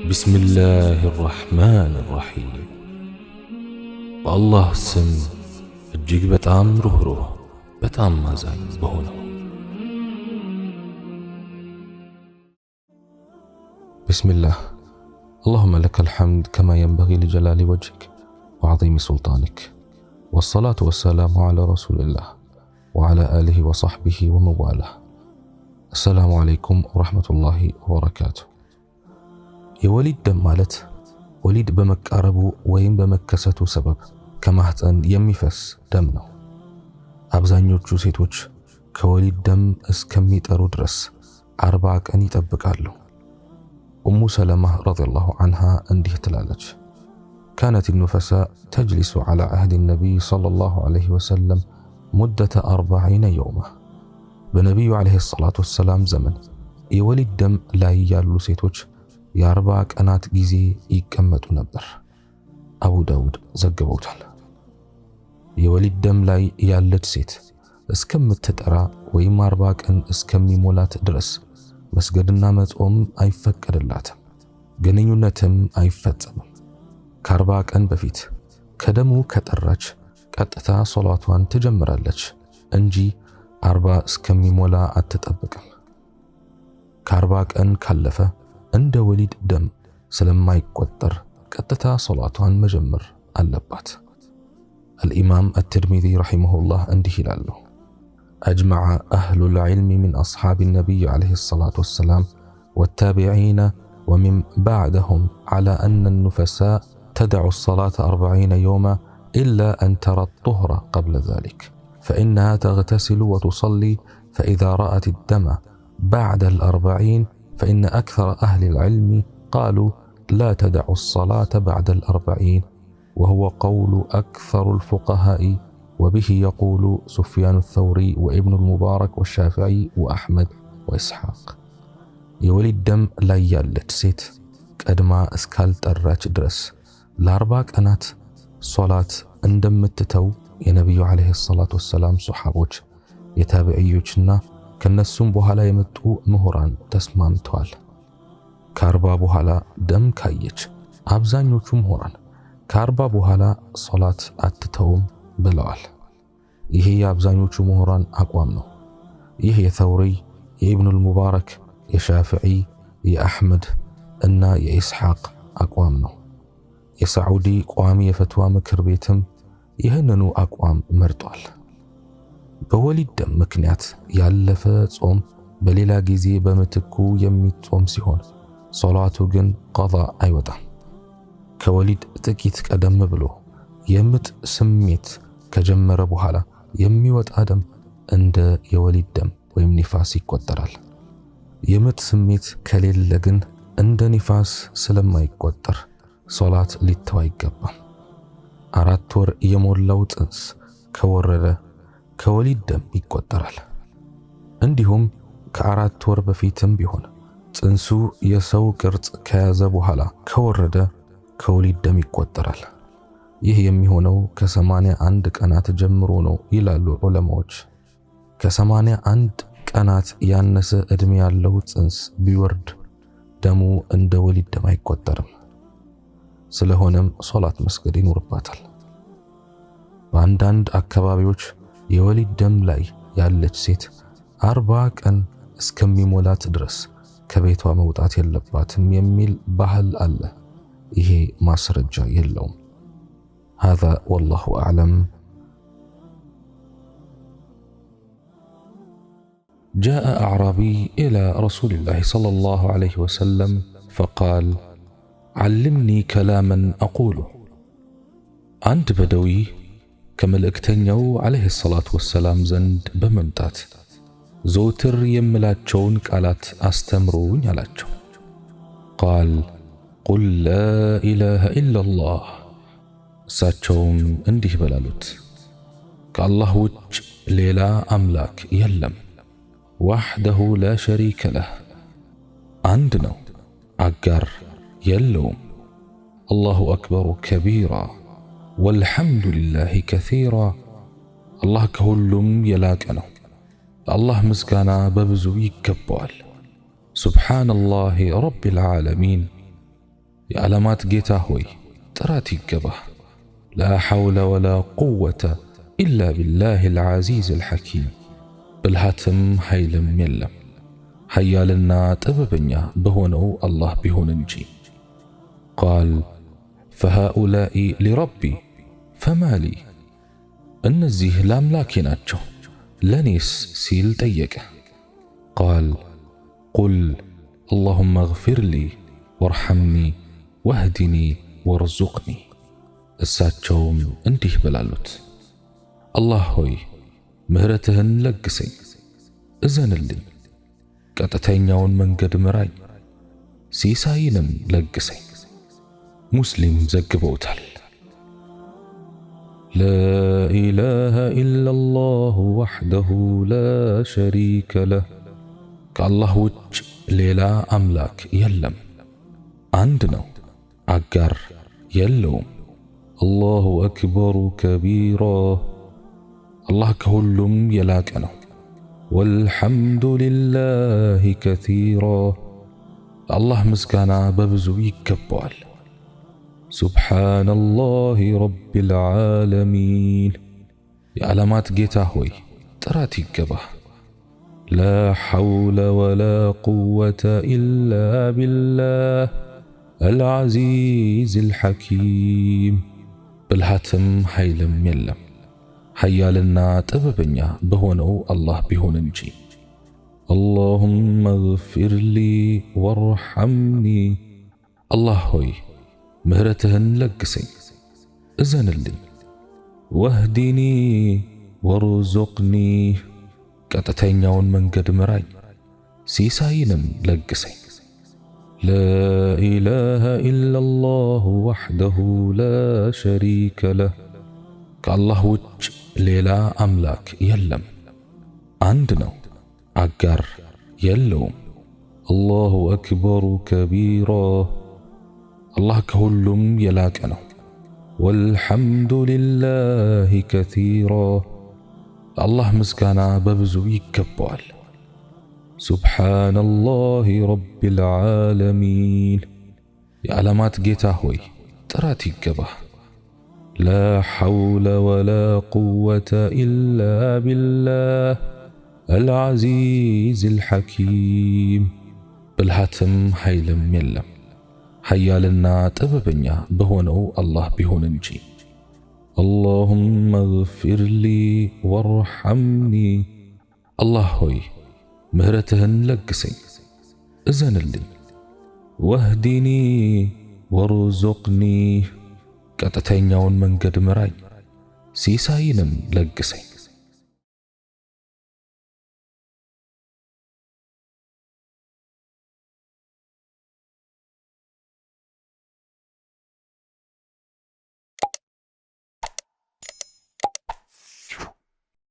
بسم الله الرحمن الرحيم والله سم እጅግ በጣም ሩህሩህ በጣም አዛኝ በሆነው بسم الله اللهم لك الحمد كما ينبغي لجلال وجهك وعظيم سلطانك والصلاة والسلام على رسول الله وعلى آله وصحبه ومن والاه السلام عليكم ورحمة الله وبركاته የወሊድ ደም ማለት ወሊድ በመቃረቡ ወይም በመከሰቱ ሰበብ ከማህፀን የሚፈስ ደም ነው። አብዛኞቹ ሴቶች ከወሊድ ደም እስከሚጠሩ ድረስ 40 ቀን ይጠብቃሉ። ኡሙ ሰለማ ረዲየላሁ ዐንሃ እንዲህ ትላለች፣ كانت النفساء تجلس على عهد النبي صلى الله عليه وسلم مدة 40 يوما በነቢዩ عليه الصلاة والسلام ዘመን የወሊድ ደም ላይ ያሉ ሴቶች የ40 ቀናት ጊዜ ይቀመጡ ነበር። አቡ ዳውድ ዘግበውታል። የወሊድ ደም ላይ ያለች ሴት እስከምትጠራ ወይም 40 ቀን እስከሚሞላት ድረስ መስገድና መጾም አይፈቀድላትም፣ ግንኙነትም አይፈጸምም። ከ40 ቀን በፊት ከደሙ ከጠራች ቀጥታ ሶላቷን ትጀምራለች እንጂ 40 እስከሚሞላ አትጠብቅም። ከ40 ቀን ካለፈ እንደ ወሊድ ደም ስለማይቆጠር ቀጥታ ሶላቷን መጀመር አለባት። الإمام الترمذي رحمه الله እንዲህ ይላሉ፣ أجمع أهل العلم من أصحاب النبي عليه الصلاة والسلام والتابعين ومن بعدهم على أن النفساء تدع الصلاة 40 يوما إلا أن ترى الطهر قبل ذلك فإنها تغتسل وتصلي فإذا رأت الدم بعد 40 فإن أكثر أهل العلم قالوا لا تدع الصلاة بعد 40 وهو قول أكثر الفقهاء وبه يقول سفيان الثوري وابن المبارك والشافعي وأحمد وإسحاق የወሊድ ደም ላይ ያለች ሴት ቀድማ እስካልጠራች ድረስ ለ40 ቀናት ሶላት እንደምትተው የነብዩ አለይሂ ሰላቱ ወሰላም ሱሐቦች የታቢዒዎችና ከነሱም በኋላ የመጡ ምሁራን ተስማምተዋል። ከ40 በኋላ ደም ካየች አብዛኞቹ ምሁራን ከ40 በኋላ ሶላት አትተውም ብለዋል። ይሄ የአብዛኞቹ ምሁራን አቋም ነው። ይህ የተውሪ፣ የኢብኑል ሙባረክ፣ የሻፊዒ፣ የአሕመድ እና የኢስሐቅ አቋም ነው። የሳዑዲ ቋሚ የፈትዋ ምክር ቤትም ይህንኑ አቋም መርጧል። በወሊድ ደም ምክንያት ያለፈ ጾም በሌላ ጊዜ በምትኩ የሚጾም ሲሆን ሶላቱ ግን ቀዳ አይወጣም። ከወሊድ ጥቂት ቀደም ብሎ የምጥ ስሜት ከጀመረ በኋላ የሚወጣ ደም እንደ የወሊድ ደም ወይም ኒፋስ ይቆጠራል። የምጥ ስሜት ከሌለ ግን እንደ ኒፋስ ስለማይቆጠር ሶላት ሊተው አይገባም። 4 ወር የሞላው ጽንስ ከወረደ ከወሊድ ደም ይቆጠራል። እንዲሁም ከ4 ወር በፊትም ቢሆን ጽንሱ የሰው ቅርጽ ከያዘ በኋላ ከወረደ ከወሊድ ደም ይቆጠራል። ይህ የሚሆነው ከ81 ቀናት ጀምሮ ነው ይላሉ ዑለማዎች። ከ81 ቀናት ያነሰ እድሜ ያለው ጽንስ ቢወርድ ደሙ እንደ ወሊድ ደም አይቆጠርም። ስለሆነም ሶላት መስገድ ይኖርባታል። በአንዳንድ አካባቢዎች የወሊድ ደም ላይ ያለች ሴት 40 ቀን እስከሚሞላት ድረስ ከቤቷ መውጣት የለባትም የሚል ባህል አለ። ይሄ ማስረጃ የለውም። هذا والله أعلم. جاء أعرابي إلى رسول الله صلى الله عليه وسلم فقال علمني كلاما أقوله. አንድ በደዊ ከመልእክተኛው عليه الصلاة والسلام ዘንድ በመምጣት ዘውትር የምላቸውን ቃላት አስተምሩኝ አላቸው። قال قل لا إله إلا الله እሳቸውም እንዲህ በላሉት፣ ከአላህ ውጭ ሌላ አምላክ የለም። وحده لا شريك له አንድ ነው፣ አጋር የለውም። الله أكبر كبيرا والحمد لله كثيرا الله ከሁሉም የላቀ ነው። الله ምስጋና በብዙ ይገባዋል። سبحان الله رب العالمين የዓለማት ጌታ ሆይ ጥራት ይገባህ። ላ ሐውለ ወላ ቁወተ ኢላ ቢላሂል ዐዚዚል ሐኪም። ብልሃትም ኃይልም የለም ኃያልና ጥበበኛ በሆነው አላህ ቢሆን እንጂ። ቃል ፈሃኡላኢ ሊረቢ ፈማ ሊ። እነዚህ ለአምላኬ ናቸው ለኔስ ሲል ጠየቀ። ቃል ቁል አላሁመ እግፊር ሊ ወርሐምኒ ወህዲኒ ወርዙቅኒ። እሳቸውም እንዲህ በላሉት፣ አላህ ሆይ ምህረትህን ለግሰኝ፣ እዘንልኝ፣ ቀጥተኛውን መንገድ ምራኝ፣ ሲሳይንም ለግሰኝ። ሙስሊም ዘግበውታል። لا إله إلا الله وحده لا شريك له كالله وجه ليلا أملاك يلم عندنا أجر يلوم. الله أكبر كبيرا الله كهلم يلاكنا. والحمد لله كثيرا الله مسكانا ببزو يكبوال. سبحان الله رب العالمين የዓለማት ጌታ ሆይ ጥራት ይገባህ። لا حول ولا قوة إلا بالله العزيز الحكيم. ብልሃትም ኃይልም የለም ኃያልና ጥበበኛ በሆነው አላህ ቢሆን እንጂ። اللهم اغفر لي وارحمني الله ሆይ ምህረትህን ለግሰኝ፣ እዘንልኝ፣ ወህዲኒ ወርዙቅኒ ቀጥተኛውን መንገድ ምራኝ፣ ሲሳይንም ለግሰኝ። لا إله إلا الله وحده لا شريك له كالله وجه ليلا أملاك يلم عندنا أجر يلوم. الله أكبر كبيرا الله كهلم يلاكنا. والحمد لله كثيرا الله مسكانا ببزو يكبوال. سبحان الله رب العالمين የዓለማት ጌታ ሆይ ጥራት ይገባህ። لا حول ولا قوة إلا بالله العزيز الحكيم. ብልሃትም ኃይልም የለም ኃያልና ጥበበኛ በሆነው አላህ ቢሆን እንጂ። اللهم اغفر لي وارحمني الله ሆይ ምህረትህን ለግሰኝ፣ እዘንልኝ፣ ወህዲኒ ወርዙቅኒ ቀጥተኛውን መንገድ ምራኝ፣ ሲሳይንም ለግሰኝ።